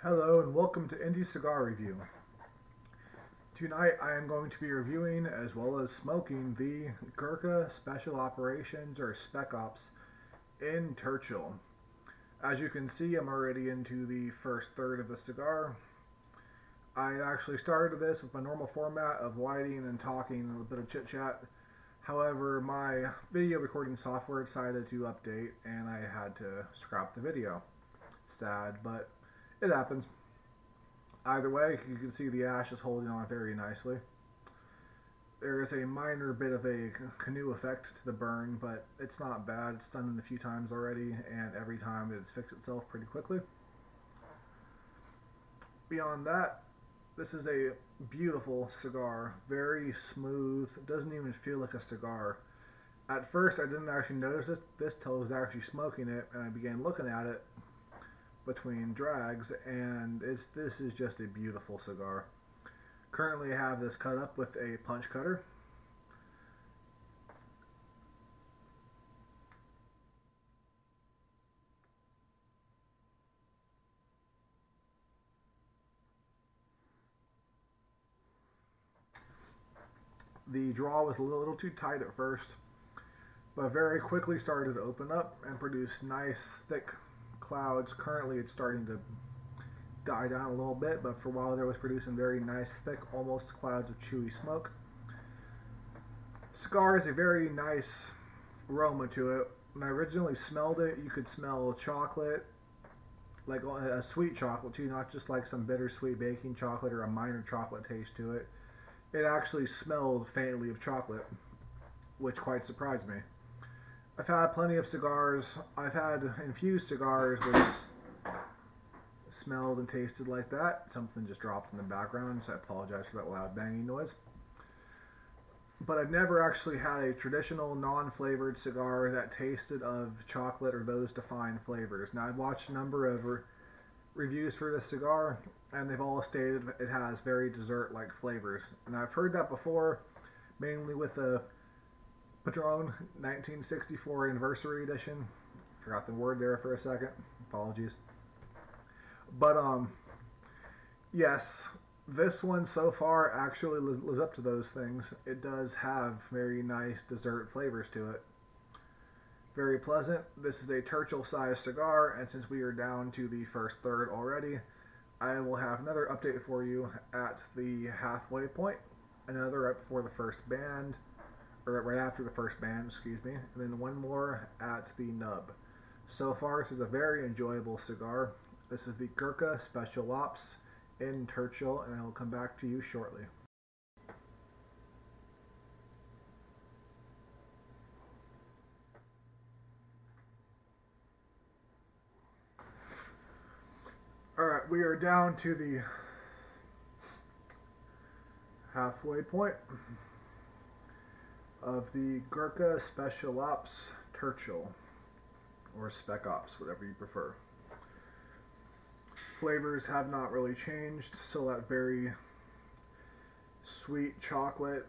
Hello and welcome to Indie Cigar Review. Tonight I am going to be reviewing as well as smoking the Gurkha Special Operations or Spec Ops in Churchill. As you can see, I'm already into the first third of the cigar. I actually started this with my normal format of lighting and talking and a bit of chit chat. However, my video recording software decided to update and I had to scrap the video. Sad, but it happens. Either way, you can see the ash is holding on very nicely. There is a minor bit of a canoe effect to the burn, but it's not bad. It's done it a few times already, and every time it's fixed itself pretty quickly. Beyond that, this is a beautiful cigar. Very smooth. It doesn't even feel like a cigar. At first, I didn't actually notice this till I was actually smoking it, and I began looking at it between drags, and this is just a beautiful cigar. Currently I have this cut up with a punch cutter. The draw was a little too tight at first, but very quickly started to open up and produce nice thick clouds. Currently it's starting to die down a little bit, but for a while there was producing very nice thick almost clouds of chewy smoke. Cigar has a very nice aroma to it. When I originally smelled it, you could smell chocolate, like a sweet chocolate too, not just like some bittersweet baking chocolate or a minor chocolate taste to it. It actually smelled faintly of chocolate, which quite surprised me. I've had plenty of cigars. I've had infused cigars which smelled and tasted like that. Something just dropped in the background, so I apologize for that loud banging noise. But I've never actually had a traditional non-flavored cigar that tasted of chocolate or those defined flavors. Now, I've watched a number of reviews for this cigar, and they've all stated it has very dessert-like flavors. And I've heard that before, mainly with the Padron 1964 Anniversary Edition. Forgot the word there for a second. Apologies. But, yes, this one so far actually lives up to those things. It does have very nice dessert flavors to it. Very pleasant. This is a Churchill-sized cigar, and since we are down to the first third already, I will have another update for you at the halfway point, another right before the first band, or right after the first band, excuse me, and then one more at the nub. So far, this is a very enjoyable cigar. This is the Gurkha Special Ops in Churchill, and I will come back to you shortly. Alright, we are down to the halfway point of the Gurkha Special Ops Churchill, or Spec Ops, whatever you prefer. Flavors have not really changed, still that very sweet chocolate,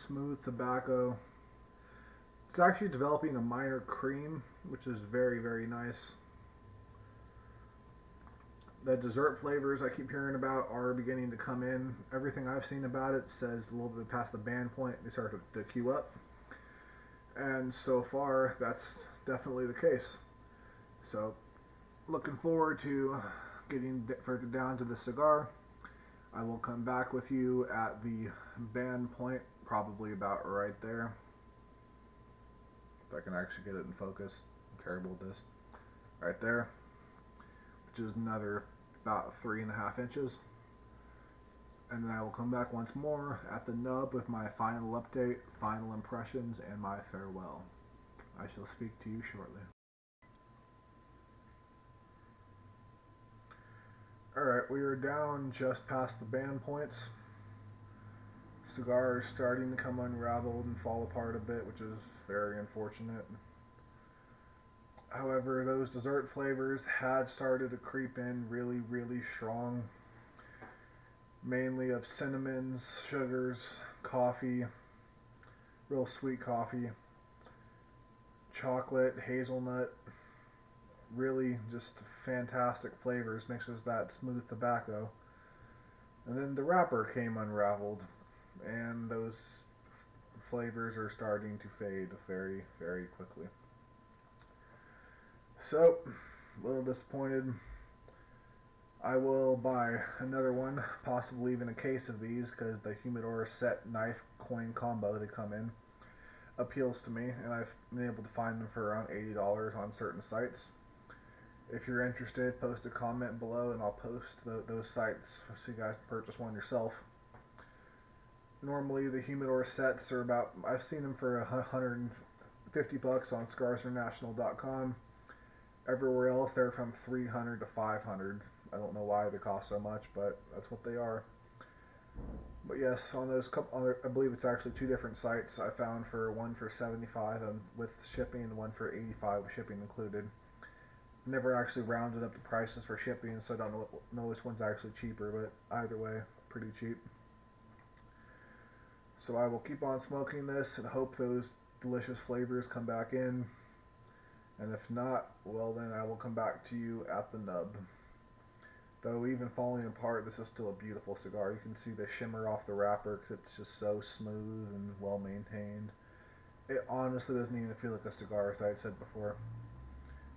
smooth tobacco. It's actually developing a minor cream, which is very, very nice. The dessert flavors I keep hearing about are beginning to come in. Everything I've seen about it says a little bit past the band point, they start to queue up. And so far, that's definitely the case. So, looking forward to getting further down to the cigar. I will come back with you at the band point, probably about right there. If I can actually get it in focus. I'm terrible at this. Right there. Which is another about 3.5 inches. And then I will come back once more at the nub with my final update, final impressions, and my farewell. I shall speak to you shortly. Alright, we are down just past the band points. Cigar is starting to come unraveled and fall apart a bit, which is very unfortunate. However, those dessert flavors had started to creep in really, really strong. Mainly of cinnamons, sugars, coffee, real sweet coffee, chocolate, hazelnut, really just fantastic flavors, mixed with that smooth tobacco. And then the wrapper came unraveled, and those flavors are starting to fade very, very quickly. So, a little disappointed. I will buy another one, possibly even a case of these, because the humidor set knife coin combo they come in appeals to me, and I've been able to find them for around $80 on certain sites. If you're interested, post a comment below, and I'll post those sites so you guys can purchase one yourself. Normally, the humidor sets are about, I've seen them for $150 on scarsinternational.com. Everywhere else, they're from $300 to $500. I don't know why they cost so much, but that's what they are. But yes, on those couple, I believe it's actually two different sites I found, for one for $75 and with shipping, and one for $85 with shipping included. Never actually rounded up the prices for shipping, so I don't know which one's actually cheaper, but either way, pretty cheap. So I will keep on smoking this and hope those delicious flavors come back in. And if not, well then I will come back to you at the nub. Though even falling apart, this is still a beautiful cigar. You can see the shimmer off the wrapper because it's just so smooth and well maintained. It honestly doesn't even feel like a cigar, as I had said before.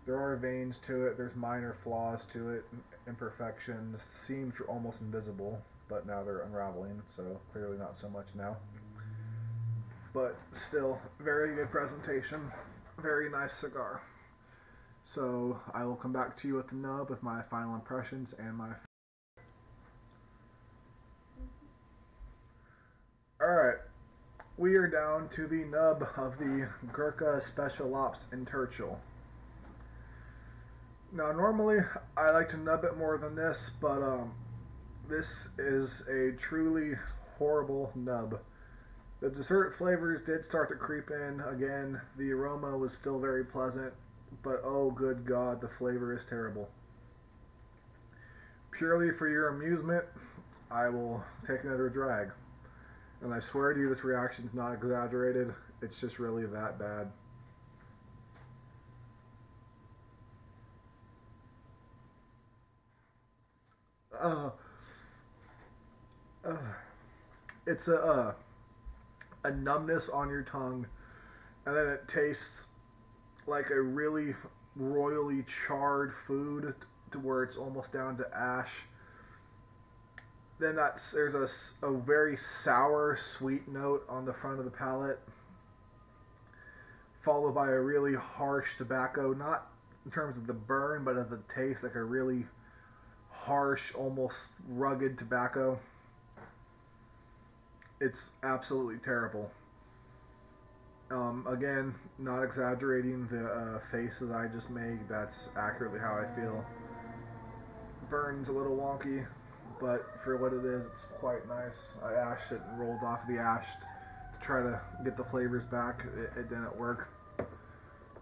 There are veins to it, there's minor flaws to it, imperfections, seems almost invisible, but now they're unraveling, so clearly not so much now. But still, very good presentation, very nice cigar. So I will come back to you at the nub with my final impressions and my... Alright, we are down to the nub of the Gurkha Special Ops in Churchill. Now normally I like to nub it more than this, but this is a truly horrible nub. The dessert flavors did start to creep in again. The aroma was still very pleasant, but oh good God, the flavor is terrible. Purely for your amusement, I will take another drag. And I swear to you, this reaction is not exaggerated. It's just really that bad. It's a numbness on your tongue, and then it tastes like a really royally charred food to where it's almost down to ash. Then there's a very sour, sweet note on the front of the palate, followed by a really harsh tobacco, not in terms of the burn, but of the taste, like a really harsh, almost rugged tobacco. It's absolutely terrible. Again, not exaggerating the faces I just made, that's accurately how I feel. Burn's a little wonky, but for what it is, it's quite nice. I ashed it and rolled off the ash to try to get the flavors back. It didn't work.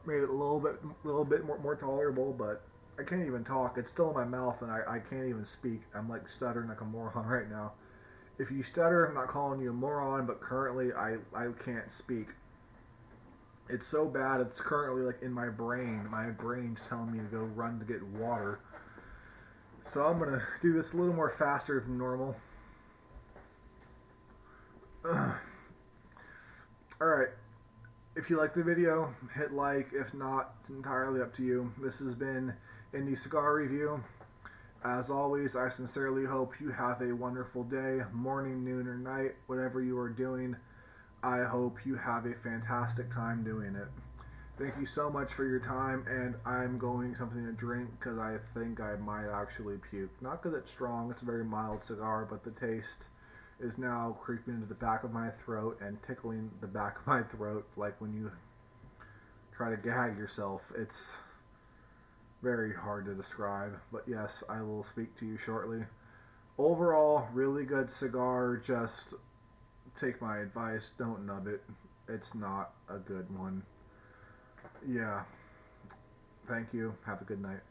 Made it a little bit more tolerable, but I can't even talk. It's still in my mouth, and I can't even speak. I'm like stuttering like a moron right now. If you stutter, I'm not calling you a moron, but currently I can't speak. It's so bad, it's currently like in my brain. My brain's telling me to go run to get water. So I'm going to do this a little more faster than normal. Alright, if you liked the video, hit like. If not, it's entirely up to you. This has been Indie Cigar Review. As always, I sincerely hope you have a wonderful day, morning, noon, or night, whatever you are doing. I hope you have a fantastic time doing it. Thank you so much for your time, and I'm going something to drink because I think I might actually puke. Not because it's strong, it's a very mild cigar, but the taste is now creeping into the back of my throat and tickling the back of my throat like when you try to gag yourself. It's very hard to describe, but yes, I will speak to you shortly. Overall, really good cigar. Just take my advice, don't nub it. It's not a good one. Yeah. Thank you. Have a good night.